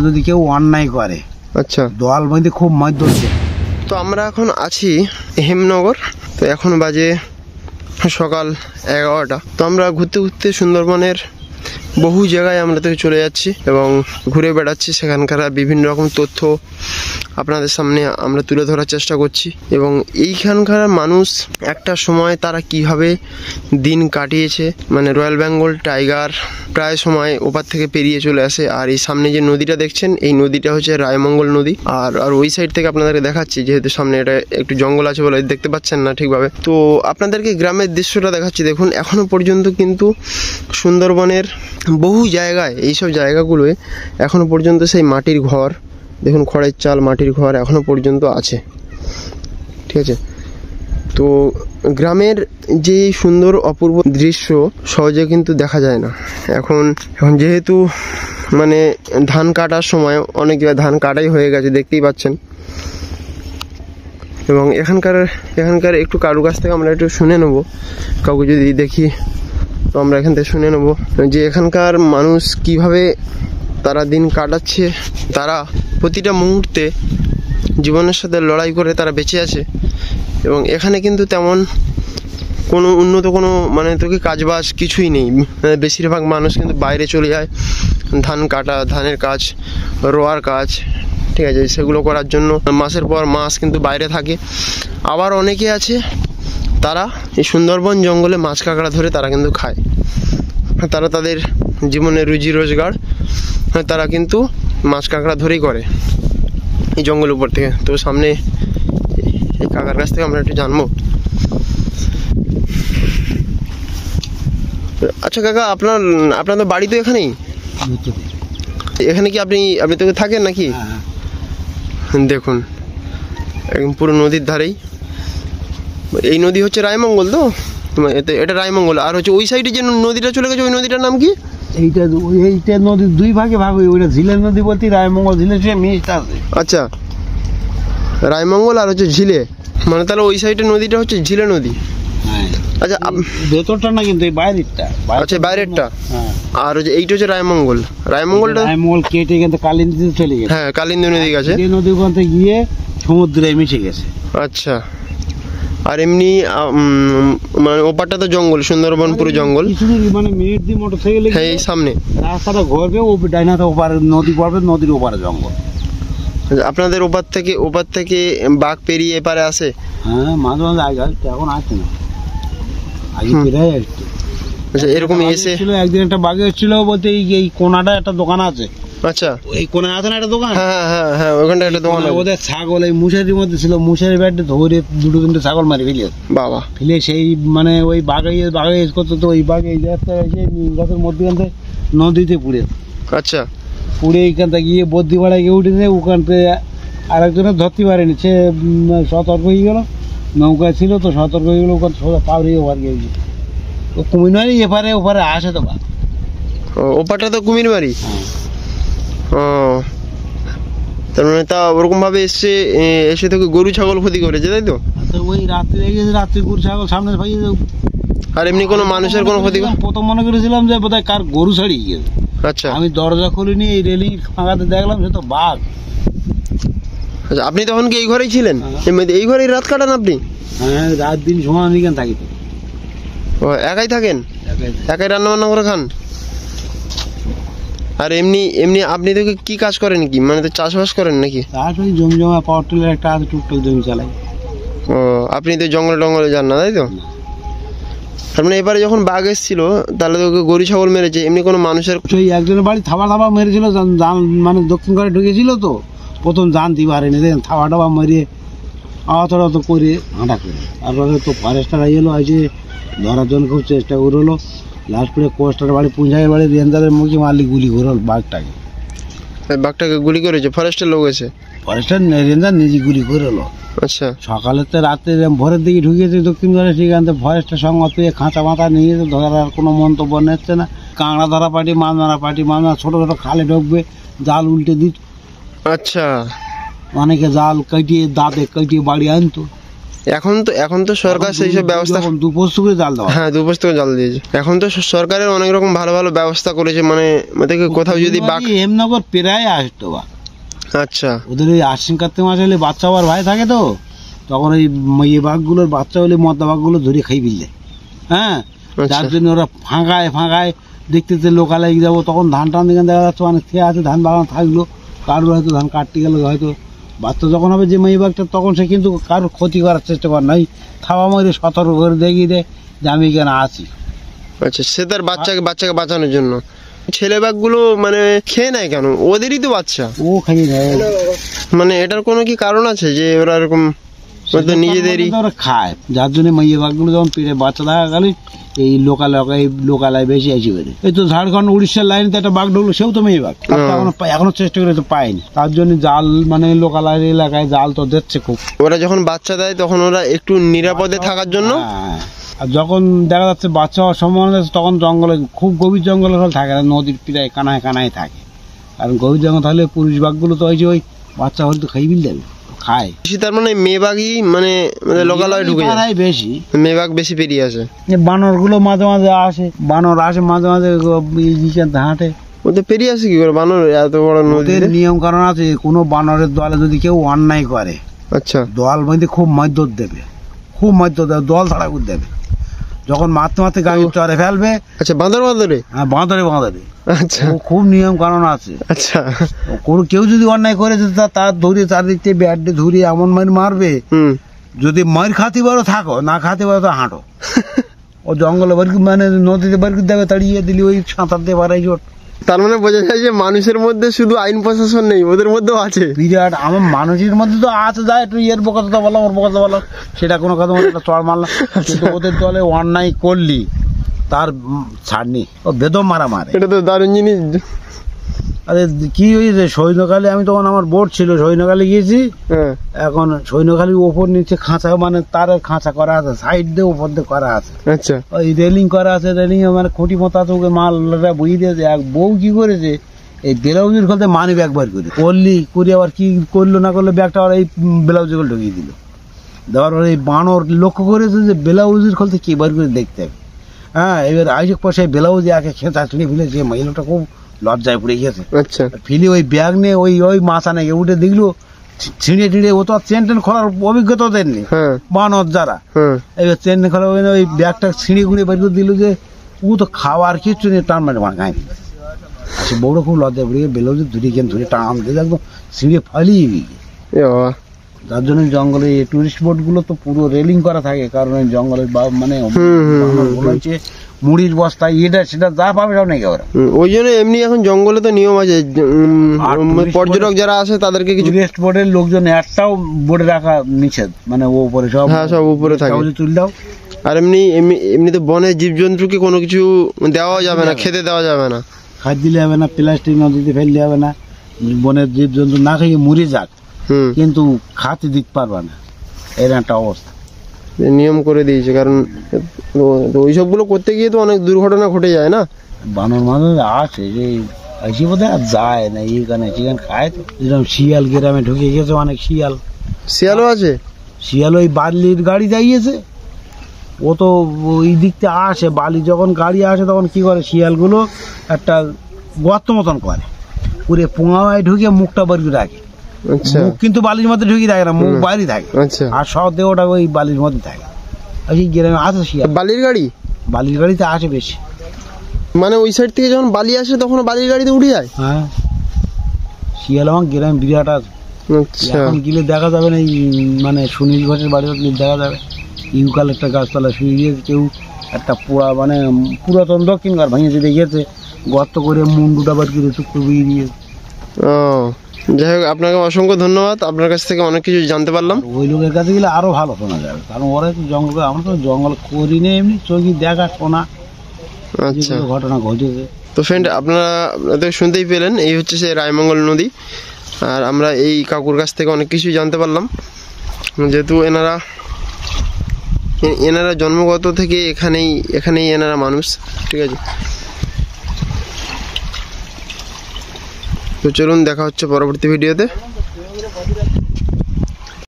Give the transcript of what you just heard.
যদি কেউ অন্যায় করে, আচ্ছা, দল মধ্যে খুব মাছ ধরছে। তো আমরা এখন আছি হেমনগর। তো এখন বাজে সকাল 11টা। তো আমরা ঘুরতে ঘুরতে সুন্দরবনের বহু জায়গায় আমরা তো চলে যাচ্ছি এবং ঘুরে বেড়াচ্ছি। সেখানকার বিভিন্ন রকম তথ্য আপনাদের সামনে আমরা তুলে ধরার চেষ্টা করছি এবং এইখানকার মানুষ একটা সময় তারা কিভাবে দিন কাটিয়েছে। মানে রয়্যাল বেঙ্গল টাইগার প্রায় সময় ওপার থেকে পেরিয়ে চলে আসে। আর এই সামনে যে নদীটা দেখছেন, এই নদীটা হচ্ছে রায়মঙ্গল নদী। আর ওই সাইড থেকে আপনাদেরকে দেখাচ্ছি, যেহেতু সামনে এটা একটু জঙ্গল আছে বলে দেখতে পাচ্ছেন না ঠিকভাবে। তো আপনাদেরকে গ্রামের দৃশ্যটা দেখাচ্ছি। দেখুন, এখনো পর্যন্ত কিন্তু সুন্দরবনের বহু জায়গায়, এইসব জায়গাগুলোয় এখনো পর্যন্ত সেই মাটির ঘর, দেখুন খড়ের চাল, মাটির ঘর এখনো পর্যন্ত আছে। ঠিক আছে, তো গ্রামের যে সুন্দর অপূর্ব দৃশ্য সহজে কিন্তু দেখা যায় না। এখন যেহেতু মানে ধান কাটার সময়, অনেক ধান কাটাই হয়ে গেছে দেখতেই পাচ্ছেন। এবং এখানকার একটু কারু কাছ থেকে আমরা একটু শুনে নেব, কাউকে যদি দেখি তো আমরা এখান থেকে শুনে নেব যে এখানকার মানুষ কিভাবে তারা দিন কাটাচ্ছে। তারা প্রতিটা মুহূর্তে জীবনের সাথে লড়াই করে তারা বেঁচে আছে। এবং এখানে কিন্তু তেমন কোনো উন্নত কোনো মানে তোকে কাজবাজ কিছুই নেই। বেশিরভাগ মানুষ কিন্তু বাইরে চলে যায় ধান কাটা, ধানের কাজ, রোয়ার কাজ, ঠিক আছে, সেগুলো করার জন্য মাসের পর মাস কিন্তু বাইরে থাকে। আবার অনেকে আছে তারা এই সুন্দরবন জঙ্গলে মাছ কাঁকড়া ধরে তারা কিন্তু খায়। তারা তাদের জীবনের রুজি রোজগার তারা কিন্তু মাছ কাঁকড়া ধরেই করে এই জঙ্গলের উপর থেকে। তো সামনে এই কাকার কাছ থেকে আমরা একটু জানবো। আচ্ছা কাকা, আপনার তো বাড়ি তো এখানেই? এখানে কি আপনি তো থাকেন নাকি? দেখুন একদম পুরো নদীর ধারেই। এই নদী হচ্ছে রায়মঙ্গল। তো এটা রায়মঙ্গল। আর হচ্ছে ওই সাইডে যে নদীটা চলে গেছে, ওই নদীটার নাম কি? এইটা নদীর দুই ভাগে ভাগ হয়ে, ওইটা ঝিলের নদী বলতে রায়মঙ্গল ঝিলের সে মিষ্ট আছে। আচ্ছা, রায়মঙ্গল আর হচ্ছে ঝিলে, মানে তাহলে ওই সাইডে নদীটা হচ্ছে ঝিলে নদী। আচ্ছা, ভেতরটা না কিন্তু এই বাইরেরটা। আচ্ছা, বাইরেরটা। আর হচ্ছে এইটা হচ্ছে রায়মঙ্গল। রায়মঙ্গল কেটে কিন্তু কালিন্দী চলে গেছে। হ্যাঁ, কালিন্দী নদী গেছে। এই নদী ওখান গিয়ে সমুদ্রে মিশে গেছে। আচ্ছা, আর এমনি মানে ওপারটা তো জঙ্গল, সুন্দরবন পুরো জঙ্গল। মানে মিনিট দিয়ে মোটরসাইকেলে হ্যাঁ, এই সামনে রাস্তাটা ঘুরবে, ও ডাইনাতে ওপারে নদী পড়বে, নদীর ওপারে জঙ্গল। আপনাদের ওপার থেকে বাঘ পেরিয়ে এপারে আসে? হ্যাঁ, মাঝে মাঝে আগে, এখন আসছে না। আগে পেরাই আসছে। আচ্ছা, এরকম এসে একদিন একটা বাঘ এসেছিল বলতে এই কোনাটা একটা দোকান আছে। আচ্ছা, এই কোনায় আছে না একটা দোকান? হ্যাঁ, ওখানটা একটা দোকান। ওদের ছাগল এই মুশারির মধ্যে ছিল, মুশারি ব্যাটে ধরে দুটো তিনটে ছাগল মারি ফেলে বাবা ফেলে সেই মানে ওই বাঘে করতো। তো ওই বাঘে এই গাছের মধ্যখান থেকে নদীতে পুড়ে। আচ্ছা, পুড়ে এইখান থেকে গিয়ে বদ্যি পাড়ায় গিয়ে উঠেছে। ওখান থেকে আরেকজনের ধরতে পারেনি, সে সতর্ক হয়ে গেল, নৌকায় ছিল তো সতর্ক হয়ে গেল, ওখান সোজা পাড়িয়ে ওপার গিয়েছে। ও কুমির মারি এপারে ওপারে আসে তো বা ওপারটা তো কুমির মারি। ও, তার মানে তা ওরকম ভাবে এসে তোকে গরু ছাগল ক্ষতি করেছে, তাই তো? ওই রাত্রে গিয়েছে, রাত্রে গরু ছাগল সামনে ভাই। আর এমনি কোনো মানুষের কোনো ক্ষতি? প্রথম মনে করেছিলাম যে বোধহয় কার গরু ছাড়িয়ে গিয়েছে। আচ্ছা, আমি দরজা খুলিনি, এই রেলিং ফাঁকাতে দেখলাম সে তো বাঘ। আচ্ছা, আপনি তখন কি এই ঘরেই ছিলেন? এই ঘরেই রাত কাটান আপনি? হ্যাঁ, রাত দিন সমান দিকেন থাকি। ও, একাই থাকেন? একাই রান্না বান্না করে খান? আর এমনি আপনি তো কি কাজ করেন, কি মানে তো চাষবাস করেন নাকি? চাষ ওই জমি জমা পাওয়ার টিলার একটা আছে, টুকটাক জমি চালাই। ও, আপনি তো জঙ্গলে যান না, তাই তো? তার মানে এবারে যখন বাঘ এসেছিল তাহলে তো গরু ছাগল মেরেছে, এমনি কোনো মানুষের? সেই একজনের বাড়ি থাবা মেরেছিল, মানে দক্ষিণ ঘরে ঢুকেছিল তো, প্রথম জানতে পারেনি, দেখেন থাবা মেরে আওয়াত করে হাঁটা করে। তারপরে তো ফরেস্টার এলো, এসে ধরার জন্য খুব চেষ্টা করলো। লাস্ট করে কোস্টার বাড়ি, পুঞ্জাইয়ের বাড়ি রেঞ্জারের মুখে মারলি গুলি করল বাঘটাকে গুলি করেছে ফরেস্টের লোক এসে? ফরেস্টার রেঞ্জার নিজে গুলি করলো। আচ্ছা, সকালে তো রাত্রে ভোরের দিকে ঢুকেছে দক্ষিণ ঘরে, সেখান থেকে ফরেস্টের সঙ্গে পেয়ে খাঁচা মাথা নিয়েছে, ধরার কোনো মন্তব্য নিচ্ছে না। কাঁকড়া ধরা পার্টি, মাছ মারা পার্টি, মাছ ছোটো ছোটো খালে ঢুকবে, জাল উল্টে দিত। আচ্ছা, অনেকে জাল কাটিয়ে দাঁতে কাটিয়ে বাড়ি আনতো। এখন তো সরকার সেই সব ব্যবস্থা, দুপোস্ত করে জাল দেওয়া। হ্যাঁ দুপোস্ত করে জাল দিয়েছে। এখন তো সরকারের অনেক রকম ভালো ভালো ব্যবস্থা করেছে, মানে কোথাও যদি বাঘ হেমনগর প্রায় আসতো বা। আচ্ছা, ওদের ওই আশ্বিন কার্তিক মাসে হলে বাচ্চা হওয়ার ভয় থাকে, তো তখন ওই ইয়ে বাঘগুলোর বাচ্চা হলে মদ্দা বাঘগুলো ধরে খাই ফেললে। হ্যাঁ, যার জন্য ওরা ফাঁকায় দেখতে লোকালয়ে যাবো, তখন ধান টান দিকে দেখা যাচ্ছে অনেক খেয়ে আছে, ধান বাগান থাকলো, কারোর হয়তো ধান কাটতে গেলে হয়তো বাচ্চা যখন হবে যে মেয়ে বাঘটা, তখন সে কিন্তু কারোর ক্ষতি করার চেষ্টা করে নাই, থাবা মরে সতর্ক করে দেখিয়ে দেয় যে আমি এখানে আছি। আচ্ছা, সে তার বাচ্চাকে বাঁচানোর জন্য। ছেলে বাঘগুলো মানে খেয়ে নেয় কেন? ওদেরই তো বাচ্চা, ও খাইয়ে নেয়। মানে এটার কোনো কি কারণ আছে যে ওরা এরকম নিজেদেরই ওরা খায়, যার জন্য মেয়ে বাঘগুলো যখন পেটে বাচ্চা দেখা গেলে এই লোকালয় বেশি আসি বেড়ে। এই তো ঝাড়খণ্ড উড়িষ্যার লাইনে তো একটা বাঘ ঢুকলো, সেও তো মেয়ে বাঘ, এখনো চেষ্টা করে তো পায়নি। তার জন্য জাল, মানে লোকালয় এলাকায় জাল তো দিচ্ছে খুব। ওরা যখন বাচ্চা দেয় তখন ওরা একটু নিরাপদে থাকার জন্য, আর যখন দেখা যাচ্ছে বাচ্চা হওয়ার সম্ভাবনা আছে, তখন জঙ্গলে, খুব গভীর জঙ্গলে থাকে না, নদীর প্রায় কানায় থাকে। কারণ গভীর জঙ্গল তাহলে পুরুষ বাঘগুলো তো ওই বাচ্চা হলে তো খাই বিল দেবে, খায় বেশি। তার মানে মেয়ে বাঘই মানে লোকালয়ে ঢুকে যায় বেশি, মেয়ে বাঘ বেশি পেরিয়ে আসে। বানর গুলো মাঝে মাঝে আসে, মাঝে হাঁটে। ওদের পেরিয়ে আসে কি করে বানর? এত বড় নদীর নিয়ম কারণ আছে, কোনো বানরের দলে যদি কেউ অন্যায় করে, আচ্ছা, দল মধ্যে খুব মধ্যত দেবে, দল ছাড়া করে দেবে। যখন মারতে গাড়ি চরে ফেলবে। আচ্ছা, বাঁদরে? হ্যাঁ, বাঁদরে। আচ্ছা, খুব নিয়ম কারণ আছে। আচ্ছা, কেউ যদি অন্যায় করে তার ধরে চারদিক থেকে ব্যাট দিয়ে ধরে এমন মারবে, যদি মার খাতে পারো থাকো, না খাতে পারো তো হাঁটো। ও জঙ্গলে মানে নদীতে বাড়ি দেবে, তাড়িয়ে দিলি ওই সাঁতার দিয়ে পারাই জোট। তার মানে বোঝা যায় যে মানুষের মধ্যে শুধু আইন প্রশাসন নেই, ওদের মধ্যেও আছে বিরাট। আমার মানুষের মধ্যে তো আছে, যায় একটু এর বকতা বললাম, ওর বকতা বললাম, সেটা কোনো কথা একটা চড় মারলাম। কিন্তু ওদের দলে অন্যায় করলি তার ছাড়নি, ও বেদম মারে। এটা তো দারুণ জিনিস। আরে কি হয়েছে, সৈন্যকালে আমি তখন আমার বোট ছিল, সৈন্যকালে গিয়েছি। এখন সৈন্যকালীর ওপর নিচে খাঁচা, মানে তারের খাঁচা করা আছে, সাইড দিয়ে উপর দিয়ে করা আছে। আচ্ছা, ওই রেলিং করা আছে, রেলিং এ মানে খুঁটি মতো আছে, ওকে মালটা বই দিয়েছে। এক বউ কি করেছে, এই ব্লাউজের খুলতে মানি ব্যাগ বার করে আবার কি করলো না করলো, ব্যাগটা আবার এই ব্লাউজে করে ঢুকিয়ে দিল। দেওয়ার পরে এই বানর লক্ষ্য করেছে যে ব্লাউজের খুলতে কি বার করে দেখতে হবে। হ্যাঁ, এবার আইসক পয়সা ব্লাউজ একে খেঁচা ছিঁড়ে ফেলেছে, মহিলাটা খুব লজ্জায় পড়ে গেছে। আচ্ছা, ফিলি ওই ব্যাগ নিয়ে ওই মাথা নাকি উঠে দেখলো, ছিঁড়ে ও তো চেন টেন খোলার অভিজ্ঞতা দেননি বানর যারা। এবার চেন খোলা ওই ব্যাগটা ছিঁড়ে গুঁড়ে বের করে দিল, যে ও তো খাওয়ার কিছু নেই, টান মানে গায়ে সে বউটা খুব লজ্জায় পড়ে গিয়ে ব্লাউজে ধরে টান দিয়ে একদম ছিঁড়ে ফালিয়ে গিয়ে। যার জন্য জঙ্গলে টুরিস্ট বোট গুলো তো পুরো রেলিং করা থাকে, কারণ ওই জঙ্গলের মানে মুড়ির বস্তা এটা সেটা যা পাবে সব নাকি ওরা। ওই জন্য এমনি এখন জঙ্গলে তো নিয়ম আছে, পর্যটক যারা আসে তাদেরকে কিছু টুরিস্ট বোর্ডের লোকজন একটাও বোর্ডে রাখা নিষেধ, মানে ও উপরে সব। হ্যাঁ, সব উপরে থাকে, তুলে দাও। আর এমনিতে বনে জীবজন্তুকে কোনো কিছু দেওয়া যাবে না, খেতে দেওয়া যাবে না, খাদ্য দিলে হবে না, প্লাস্টিক নদীতে ফেললে হবে না। বনের জীবজন্তু না খেয়ে মরে যাক, কিন্তু খাতে দিতে পারবে না, এর একটা অবস্থা নিয়ম করে দিয়েছে। কারণ ওই সবগুলো করতে গিয়ে তো অনেক দুর্ঘটনা ঘটে যায় না। বানর মানুষ আছে যে এসে বোধ হয় যায় না, এইখানে চিকেন খায় তো। যেরকম শিয়াল গ্রামে ঢুকে গেছে, অনেক শিয়ালও আছে। শিয়াল ওই বালির গাড়ি যাইয়েছে, ও তো ওই দিক থেকে আসে, বালি যখন গাড়ি আসে তখন কি করে, শিয়ালগুলো একটা গর্ত মতন করে পোঙায় ঢুকে মুখটা বাড়ি রাখে। মুখ কিন্তু বালির মধ্যে ঢুকিয়ে থাকে না, মুখ বাইরে থাকে, আর সব দেহটা ওই বালির মধ্যে থাকে। গ্রামে আছে শিয়াল, বালির গাড়িতে আসে বেশি, মানে ওই সাইড থেকে যখন বালি আসে তখন বালির গাড়িতে উঠে যায়। হ্যাঁ, শিয়াল আমার গ্রামে বিরাট আছে। এখন গেলে দেখা যাবে না, মানে সুনীল ঘোষের বাড়ি দেখা যাবে ইউকালেক্টার গাছতলা শুয়ে গিয়েছে, কেউ একটা পোড়া মানে পুরাতন দক্ষিণ ঘর ভাঙিয়েছে, দেখেছে গর্ত করে মুন্ডুটা বার করে টুকরো বিয়ে দিয়েছে। যাই হোক, আপনাকে অসংখ্য ধন্যবাদ, আপনার কাছ থেকে অনেক কিছু জানতে পারলাম। ওই লোকের কাছে গেলে আরো ভালো শোনা যাবে, কারণ ওরা তো জঙ্গল, আমরা তো জঙ্গল করি না, এমনি চোখে দেখা শোনা। আচ্ছা, ঘটনা ঘটেছে। তো ফ্রেন্ড, আপনারা শুনতেই পেলেন, এই হচ্ছে সে রায়মঙ্গল নদী। আর আমরা এই কাকুর কাছ থেকে অনেক কিছু জানতে পারলাম, যেহেতু এনারা জন্মগত থেকে এখানেই এনারা মানুষ। ঠিক আছে, তো চলুন দেখা হচ্ছে পরবর্তী ভিডিওতে।